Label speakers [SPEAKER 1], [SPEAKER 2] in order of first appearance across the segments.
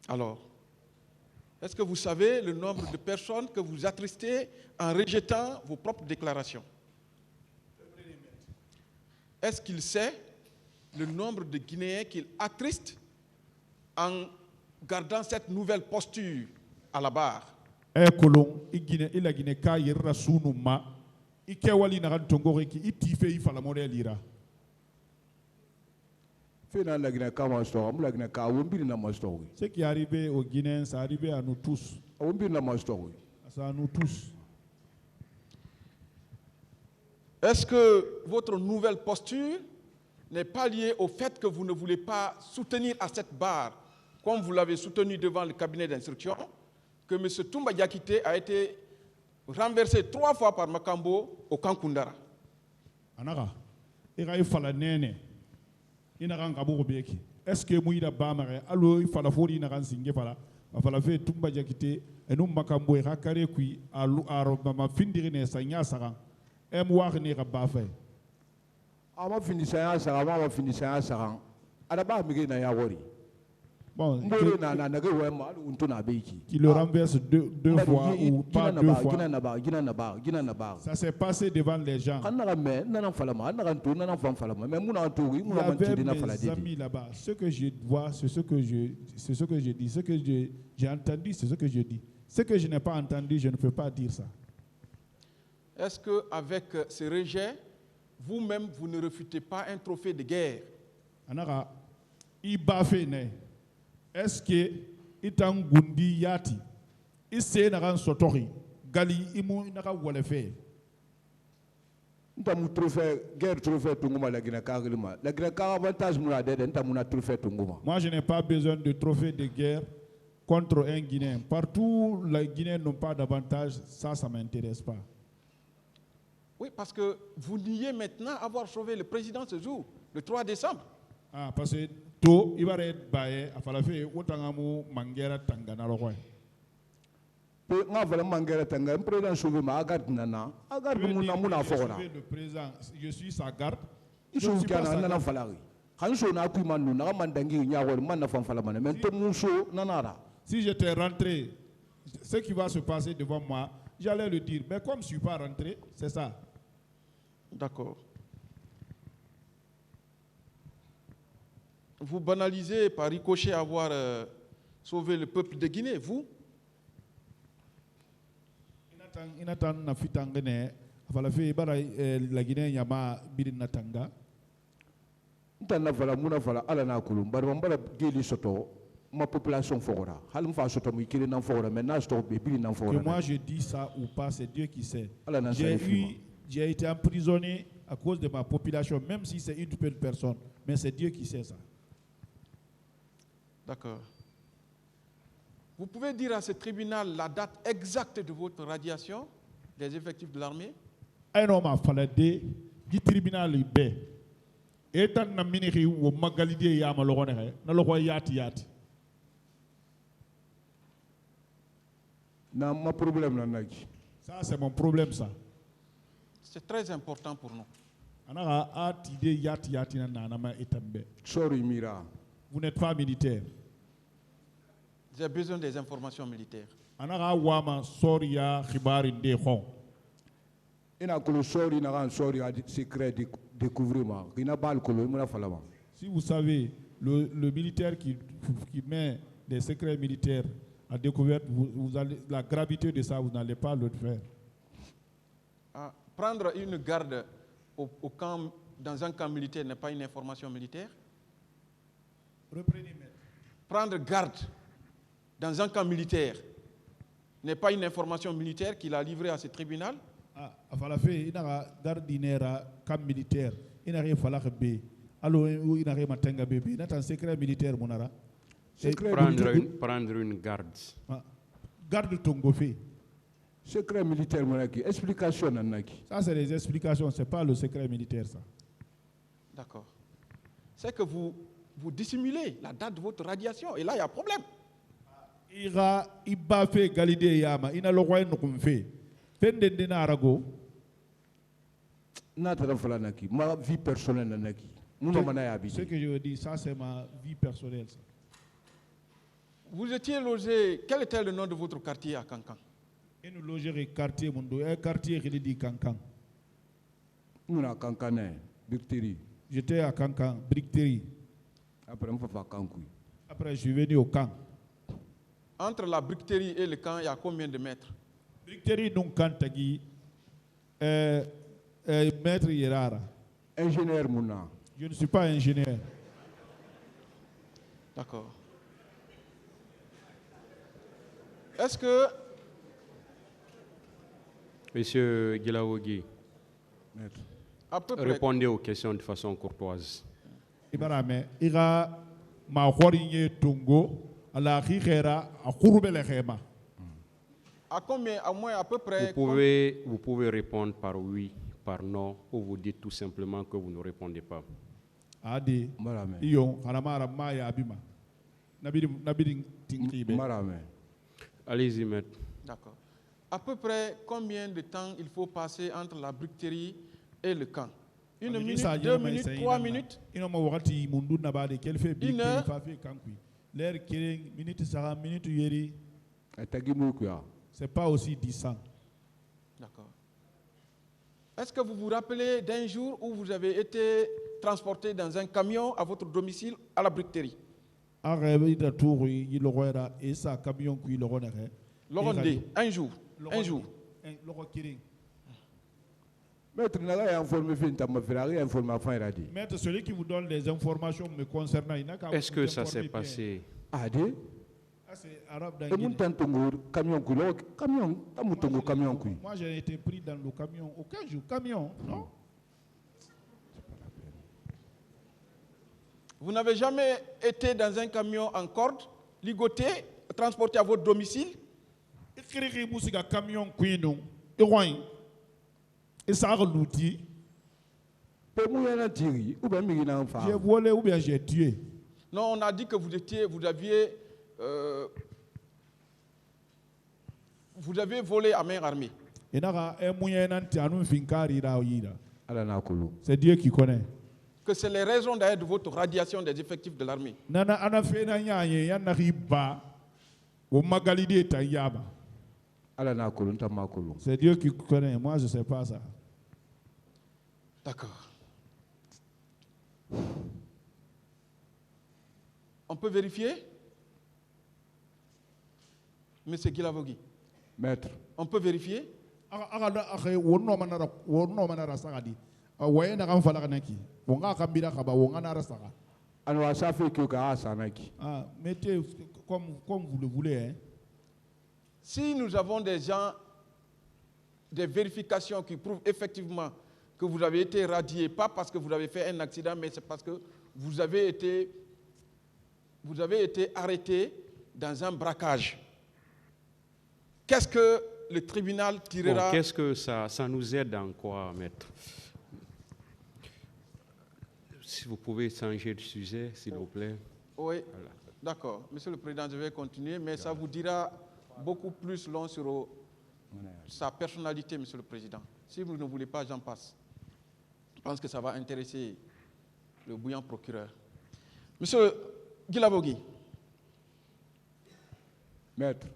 [SPEAKER 1] Alors, est-ce que vous savez le nombre de personnes que vous attristez en rejetant vos propres déclarations? Est-ce qu'il sait le nombre de Guinéens qu'il attriste en gardant cette nouvelle posture à la barre?
[SPEAKER 2] Ce qui est arrivé aux Guinéens, c'est arrivé à nous tous. À nous tous.
[SPEAKER 1] Est-ce que votre nouvelle posture n'est pas liée au fait que vous ne voulez pas soutenir à cette barre, comme vous l'avez soutenu devant le cabinet d'instruction, que M. Toumba Diakité a été renversé 3 fois par Makambo au camp Koundara?
[SPEAKER 2] Est-ce que Mouida Bamare, allo il fala fori na kan singe fala, fala fe Toumba Diakité, et nous Makambo et Rakare qui a ma findiri ne sanya saran, et moi ne rabafe.
[SPEAKER 3] Ama fini sanya saran, ama fini sanya saran, alaba migi na yawori.
[SPEAKER 2] Bon, qui le renverse deux fois ou pas 2 fois. Ça s'est passé devant les gens. Il y avait mes amis là-bas. Ce que je vois, c'est ce que je dis. Ce que j'ai entendu, c'est ce que je dis. Ce que je n'ai pas entendu, je ne peux pas dire ça.
[SPEAKER 1] Est-ce qu'avec ce rejet, vous-même, vous ne refutez pas un trophée de guerre?
[SPEAKER 2] Est-ce que itan gundi yati isse na kan sotori gali imu na ka walefe
[SPEAKER 3] ntamu trophée guerre trophée tunguma la Guinée Carrément la Guinée avantage muna dede ntamu na trophée tunguma.
[SPEAKER 2] Moi je n'ai pas besoin de trophée de guerre contre un Guinéen. Partout les Guinéens n'ont pas d'avantage, ça m'intéresse pas.
[SPEAKER 1] Oui, parce que vous niez maintenant avoir sauvé le président ce jour, le 3 décembre.
[SPEAKER 2] Ah, parce que to ibare baye afalafe utangamu mangera tangana lokoy
[SPEAKER 3] pe nga vala mangera tanga président sauvé ma garde nana garde muna muna fora
[SPEAKER 2] le président je suis sa garde
[SPEAKER 3] je suis kana nana falari khanso na ku manu na mandangi nyawol man na fam fala man mais to muso nanara.
[SPEAKER 2] Si j'étais rentré, ce qui va se passer devant moi, j'allais le dire, mais comme je ne suis pas rentré, c'est ça.
[SPEAKER 1] D'accord. Vous banalisez par ricochet avoir sauvé le peuple de Guinée, vous?
[SPEAKER 2] La Guinée yama natanga.
[SPEAKER 3] Ma population fora.
[SPEAKER 2] Que moi je dis ça ou pas, c'est Dieu qui sait. J'ai été emprisonné à cause de ma population, même si c'est une seule personne, mais c'est Dieu qui sait ça.
[SPEAKER 1] D'accord. Vous pouvez dire à ce tribunal la date exacte de votre radiation des effectifs de l'armée?
[SPEAKER 2] Un homme a fallu du tribunal libé. Et tant na miniri ou magalide ya malorone na lo yati.
[SPEAKER 3] Na ma problème na naki.
[SPEAKER 2] Ça c'est mon problème ça.
[SPEAKER 1] C'est très important pour nous.
[SPEAKER 2] Anara atide yati na ma etambe.
[SPEAKER 3] Sorry Mira.
[SPEAKER 2] Vous n'êtes pas militaire.
[SPEAKER 1] J'ai besoin des informations militaires.
[SPEAKER 2] Anara wama soria khibari de khon.
[SPEAKER 3] Ina kolo sori na kan sori a secret découvrir ma. Ina bal kolo imuna falama.
[SPEAKER 2] Si vous savez le militaire qui met des secrets militaires à découverte, vous allez, la gravité de ça, vous n'allez pas le faire.
[SPEAKER 1] Ah, prendre une garde au camp, dans un camp militaire n'est pas une information militaire?
[SPEAKER 2] Reprenez.
[SPEAKER 1] Prendre garde dans un camp militaire n'est pas une information militaire qu'il a livrée à ce tribunal?
[SPEAKER 2] Ah, il a garde camp militaire. Il n'a rien fallu que alors il n'a rien matenga bébé. Il n'a un secret militaire monara.
[SPEAKER 4] Prendre une garde.
[SPEAKER 2] Garde ton gofé.
[SPEAKER 3] Secret militaire monaki. Explication nanaki.
[SPEAKER 2] Ça c'est les explications, c'est pas le secret militaire ça.
[SPEAKER 1] D'accord. C'est que vous dissimulez la date de votre radiation et là il y a problème.
[SPEAKER 2] Il va faire Galilée Yama, il a le roi fait. Arago.
[SPEAKER 3] Ma vie personnelle.
[SPEAKER 2] Ce que je dis, ça c'est ma vie personnelle. Ça.
[SPEAKER 1] Vous étiez logé, quel était le nom de votre quartier à Kankan?
[SPEAKER 2] Et nous logeons quartier Mundo, un quartier qui dit Kankan.
[SPEAKER 3] Nous à Kankané, Bicteri.
[SPEAKER 2] J'étais à Kankan, Bricterie.
[SPEAKER 3] Après, on va faire Kankoui.
[SPEAKER 2] Après, je suis venu au camp.
[SPEAKER 1] Entre la briqueterie et le camp, il y a combien de mètres?
[SPEAKER 2] Bricterie, donc, Kantagi, maître Yerara.
[SPEAKER 3] Ingénieur Mouna.
[SPEAKER 2] Je ne suis pas ingénieur.
[SPEAKER 1] D'accord. Est-ce que...
[SPEAKER 4] Monsieur Gilawogi,
[SPEAKER 3] Maître.
[SPEAKER 1] À peu près,
[SPEAKER 4] répondez aux questions de façon courtoise.
[SPEAKER 2] Ibarame, ira ma horinye tungo, ala khira, a khurubele khema.
[SPEAKER 1] à combien, à moins à peu près...
[SPEAKER 4] Vous pouvez répondre par oui, par non, ou vous dites tout simplement que vous ne répondez pas.
[SPEAKER 2] Adi,
[SPEAKER 3] Marame.
[SPEAKER 2] iyo, haramara maya abima. Nabidi tinkibe.
[SPEAKER 3] Marame.
[SPEAKER 4] Allez-y, maître.
[SPEAKER 1] D'accord. À peu près combien de temps il faut passer entre la briqueterie et le camp? Une minute, 2 minutes, 3 minutes?
[SPEAKER 2] Ino ma wakati mundu nabade quel fait
[SPEAKER 1] Une
[SPEAKER 2] big
[SPEAKER 1] heure.
[SPEAKER 2] fa fait kankui. L'air kering minute sara minute yeri,
[SPEAKER 3] Atagi Moukia.
[SPEAKER 2] c'est pas aussi disant.
[SPEAKER 1] D'accord. Est-ce que vous vous rappelez d'un jour où vous avez été transporté dans un camion à votre domicile à la briqueterie?
[SPEAKER 2] Arrêve da touri yilorera et ça camion qui le renere.
[SPEAKER 1] Lorondé, un jour. Un jour.
[SPEAKER 2] Loro kering.
[SPEAKER 3] Maître, n'a rien informé, rien informé à fin radis.
[SPEAKER 2] Maître, celui qui vous donne des informations me concernant, il n'a qu'à
[SPEAKER 4] Est-ce
[SPEAKER 2] vous
[SPEAKER 4] que ça
[SPEAKER 2] informer
[SPEAKER 4] s'est
[SPEAKER 2] bien.
[SPEAKER 4] passé?
[SPEAKER 3] Adi?
[SPEAKER 2] Ah, c'est arabe dans
[SPEAKER 3] Et mon
[SPEAKER 2] Guinée.
[SPEAKER 3] tantongo, camion couille, camion, tamutongo, camion couille.
[SPEAKER 2] Moi, j'ai été pris dans le camion. Aucun jour, camion, non?
[SPEAKER 1] Vous n'avez jamais été dans un camion en corde, ligoté, transporté à votre domicile?
[SPEAKER 2] Écrire musique camion queen, et ouais. Et ça a l'outil.
[SPEAKER 3] Pemouyana tiri, ou bien Migina en
[SPEAKER 2] J'ai
[SPEAKER 3] femme.
[SPEAKER 2] volé ou bien j'ai tué.
[SPEAKER 1] Non, on a dit que vous aviez volé à main armée.
[SPEAKER 2] Et n'a un moyen d'antianou finkari ra yira.
[SPEAKER 3] Alanakulu.
[SPEAKER 2] C'est Dieu qui connaît.
[SPEAKER 1] Que c'est les raisons d'ailleurs de votre radiation des effectifs de l'armée.
[SPEAKER 2] Nana ana fena nyaye yana riba. Au magalide tayaba.
[SPEAKER 3] Alanakulu, ntamakulu.
[SPEAKER 2] C'est Dieu qui connaît. Moi, je ne sais pas ça.
[SPEAKER 1] D'accord. On peut vérifier? Monsieur Gilavogui,
[SPEAKER 3] Maître.
[SPEAKER 1] on peut vérifier?
[SPEAKER 3] Alors, ça fait que Sanaki.
[SPEAKER 2] Ah, mettez comme vous le voulez. Hein.
[SPEAKER 1] Si nous avons des gens, des vérifications qui prouvent effectivement que vous avez été radié, pas parce que vous avez fait un accident, mais c'est parce que vous avez été arrêté dans un braquage. Qu'est-ce que le tribunal tirera?
[SPEAKER 4] Bon, qu'est-ce que ça nous aide en quoi, maître? Si vous pouvez changer de sujet, s'il vous plaît.
[SPEAKER 1] Oui,
[SPEAKER 4] Voilà.
[SPEAKER 1] d'accord. Monsieur le Président, je vais continuer, mais ça vous dira beaucoup plus long sur sa personnalité, Monsieur le Président. Si vous ne voulez pas, j'en passe. Je pense que ça va intéresser le bouillant procureur. Monsieur Gilavogui,
[SPEAKER 3] Maître.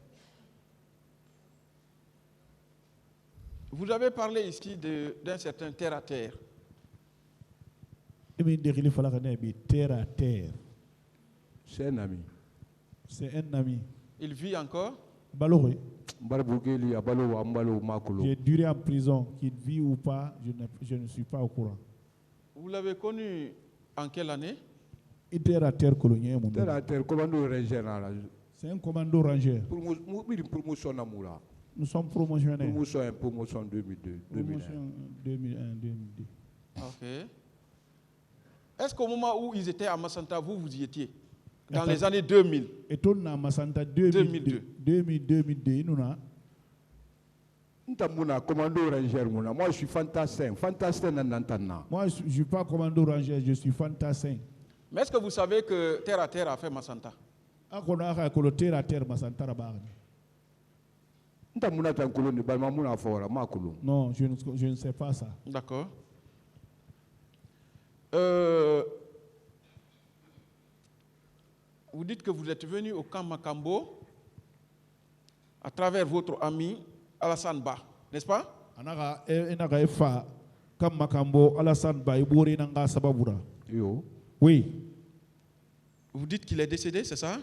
[SPEAKER 1] vous avez parlé ici d'un certain terre-à-terre.
[SPEAKER 2] Terre à terre.
[SPEAKER 3] C'est un ami.
[SPEAKER 2] C'est un ami.
[SPEAKER 1] Il vit encore?
[SPEAKER 2] Baloré.
[SPEAKER 3] Barbugeli, Abalo, Ambalo, Makolo.
[SPEAKER 2] J'ai duré en prison, qu'il vit ou pas, je ne suis pas au courant.
[SPEAKER 1] Vous l'avez connu en quelle année?
[SPEAKER 2] Terre à terre colonial.
[SPEAKER 3] Terre à terre, commando ranger.
[SPEAKER 2] C'est un commando ranger.
[SPEAKER 3] Promotion Namoula.
[SPEAKER 2] Nous sommes promotionnaires.
[SPEAKER 3] Promotion 2002. 2001.
[SPEAKER 2] Promotion 2001-2002.
[SPEAKER 1] Ok. Est-ce qu'au moment où ils étaient à Massanta, vous y étiez? Dans
[SPEAKER 2] Attends.
[SPEAKER 1] les années 2000?
[SPEAKER 2] Et tout na Massanta 2002. 2002, nous na.
[SPEAKER 3] Ntamuna, commando ranger, mouna. Moi, je suis fantassin. Fantassin, nanantana.
[SPEAKER 2] Moi, je ne suis pas commando ranger, je suis fantassin.
[SPEAKER 1] Mais est-ce que vous savez que Terre à Terre a fait Massanta?
[SPEAKER 2] Terre à terre, Massanta Rabagni.
[SPEAKER 3] Ntamuna, tankolo, ni balmamuna fora, makolo.
[SPEAKER 2] Non, je ne sais pas ça.
[SPEAKER 1] D'accord. vous dites que vous êtes venu au camp Makambo à travers votre ami Alassane Ba, n'est-ce pas?
[SPEAKER 2] Anaga enaga efa kam makambo Alassane Ba ibori nanga sababura.
[SPEAKER 3] Yo.
[SPEAKER 2] Oui.
[SPEAKER 1] Vous dites qu'il est décédé, c'est ça?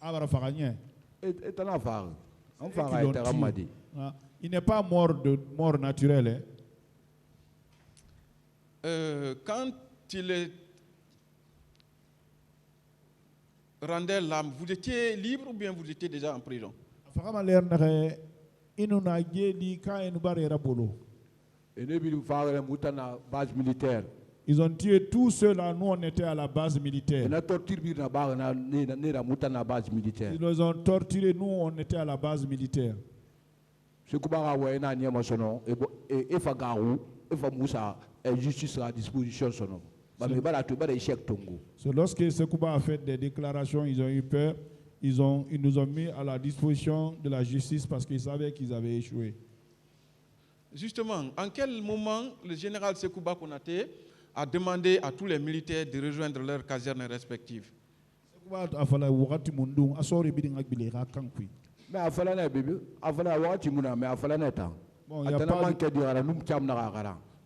[SPEAKER 2] Abara faranye.
[SPEAKER 3] Et un affaire. Enfin,
[SPEAKER 2] Qui l'ont tué. Il n'est pas mort de mort naturelle.
[SPEAKER 1] Quand il rendait l'âme, vous étiez libre ou bien vous étiez déjà en prison?
[SPEAKER 3] Et base militaire.
[SPEAKER 2] Ils ont tué tous ceux-là, nous on était à la base militaire. Ils nous ont torturés, nous on était à la base militaire.
[SPEAKER 3] C'est
[SPEAKER 2] lorsque Sekouba a fait des déclarations, ils ont eu peur, ils nous ont mis à la disposition de la justice parce qu'ils savaient qu'ils avaient échoué. Justement, en quel moment le général Sekouba Konaté a demandé à tous les militaires de rejoindre leurs casernes respectives?
[SPEAKER 3] Mais il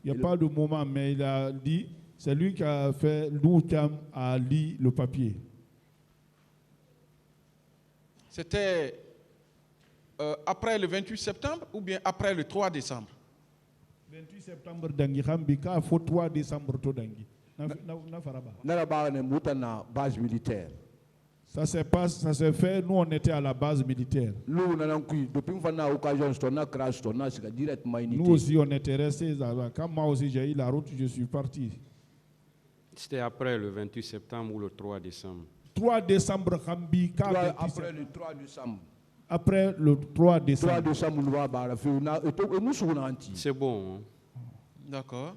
[SPEAKER 2] n'y a pas de moment, mais il a dit, c'est lui qui a fait, Loucham a lu le papier.
[SPEAKER 1] C'était après le 28 septembre ou bien après le 3 décembre?
[SPEAKER 2] 28 septembre, il y a 3 décembre.
[SPEAKER 3] Base militaire.
[SPEAKER 2] Ça s'est fait, nous on était à la base militaire. Nous aussi on était restés. Quand moi aussi j'ai eu la route, je suis parti.
[SPEAKER 4] C'était après le 28 septembre ou le 3 décembre?
[SPEAKER 2] 3 décembre,
[SPEAKER 3] après le 3 décembre.
[SPEAKER 2] Après le 3 décembre.
[SPEAKER 4] C'est bon. Hein?
[SPEAKER 1] D'accord.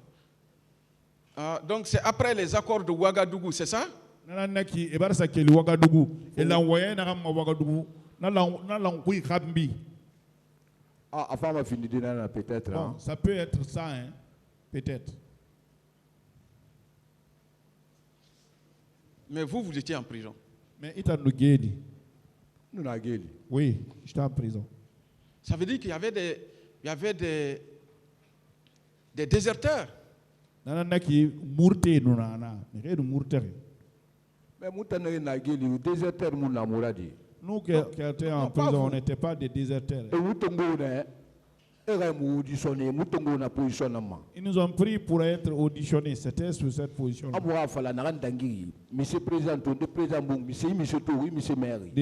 [SPEAKER 1] Donc c'est après les accords de Ouagadougou, c'est ça?
[SPEAKER 2] Ah,
[SPEAKER 3] peut-être.
[SPEAKER 2] Bon, ça peut être ça, hein? Peut-être.
[SPEAKER 1] Mais vous étiez en prison.
[SPEAKER 2] Mais il t'a nous oui, j'étais en prison.
[SPEAKER 1] Ça veut dire qu'il y avait des déserteurs.
[SPEAKER 2] Mais nous qui étions en prison, on n'était pas des déserteurs. Ils nous ont pris pour être auditionnés. C'était sur cette position. De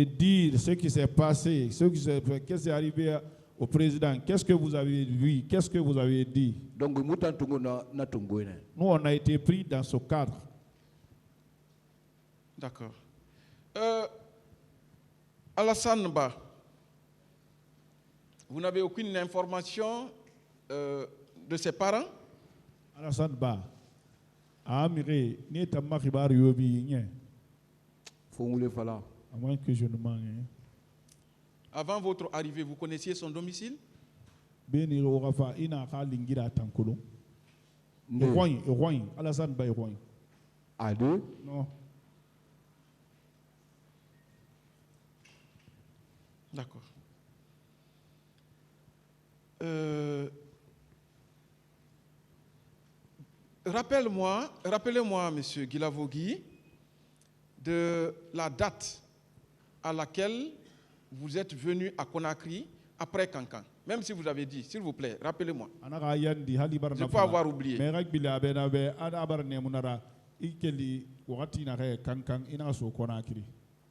[SPEAKER 2] dire ce qui s'est passé, qu'est-ce qui est arrivé au président, qu'est-ce que vous avez vu, qu'est-ce que vous avez dit. Nous, on a été pris dans ce cadre.
[SPEAKER 1] D'accord. Alassane Ba, vous n'avez aucune information de ses parents?
[SPEAKER 2] Alassane Ba, à moins que je ne manque.
[SPEAKER 1] Avant votre arrivée, vous connaissiez son domicile?
[SPEAKER 2] Alassane Ba est
[SPEAKER 3] à deux?
[SPEAKER 2] Non.
[SPEAKER 1] D'accord. Rappelez-moi, monsieur Guilavogui, de la date à laquelle vous êtes venu à Conakry après Kankan. Même si vous avez dit, s'il vous plaît, rappelez-moi. Je peux avoir oublié.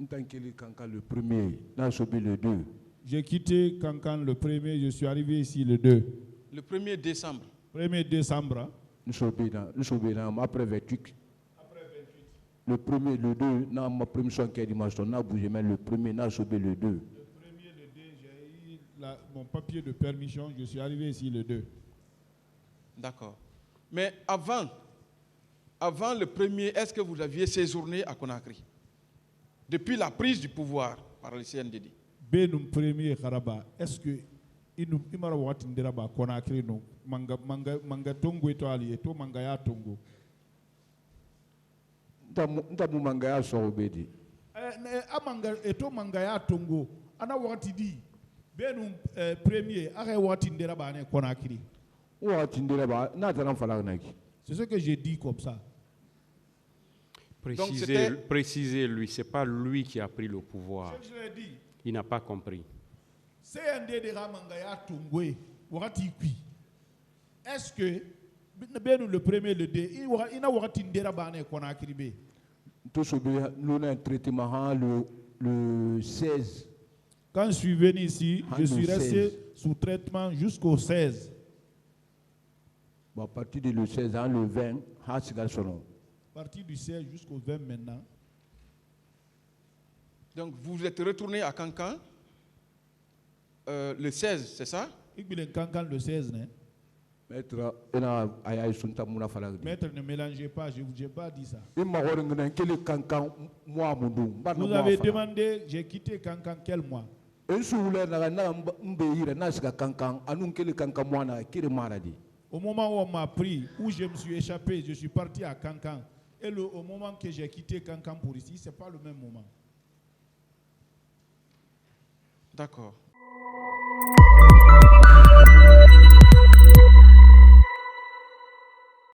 [SPEAKER 3] Le premier, le 2.
[SPEAKER 2] J'ai quitté Kankan le 1er, je suis arrivé ici le 2.
[SPEAKER 1] Le 1er décembre.
[SPEAKER 2] 1er décembre.
[SPEAKER 3] Nous sommes après 28. Le 1er, le 2, dans ma permission qui a dit, mais le 1er, le 2.
[SPEAKER 2] J'ai eu mon papier de permission, je suis arrivé ici le 2.
[SPEAKER 1] D'accord. Mais avant le 1er, est-ce que vous aviez séjourné à Conakry? Depuis la prise du pouvoir par le CNDD.
[SPEAKER 2] Benum premier Karaba, est-ce que il m'a watindera ba Conakry no manga tongo etali eto manga ya tongo.
[SPEAKER 3] Ndamu manga ya sorobedi.
[SPEAKER 2] amanga eto mangaya tongo ana wakati di benu premier are wakati ndera bane konakiri.
[SPEAKER 3] Wakati ndera ba na tana fala naki.
[SPEAKER 2] C'est ce que j'ai dit comme ça.
[SPEAKER 4] Précisez-lui, ce n'est pas lui qui a pris le pouvoir.
[SPEAKER 2] Je l'ai dit.
[SPEAKER 4] Il n'a pas compris.
[SPEAKER 2] Est-ce que le premier, le deux, il n'a pas
[SPEAKER 3] nous avons un traitement le 16.
[SPEAKER 2] Quand je suis venu ici, je suis resté sous traitement jusqu'au 16.
[SPEAKER 3] À partir du 16, le 20, à
[SPEAKER 2] partir du 16 jusqu'au 20 maintenant.
[SPEAKER 1] Donc vous êtes retourné à Cancan le 16, c'est ça?
[SPEAKER 2] Cancan le 16, né?
[SPEAKER 3] Maître,
[SPEAKER 2] ne mélangez pas, je ne vous ai pas dit ça.
[SPEAKER 3] Vous
[SPEAKER 2] avez demandé, j'ai quitté Cancan quel mois? Au moment où on m'a pris, où je me suis échappé, je suis parti à Cancan. Et au moment que j'ai quitté Cancan pour ici, ce n'est pas le même moment.
[SPEAKER 1] D'accord.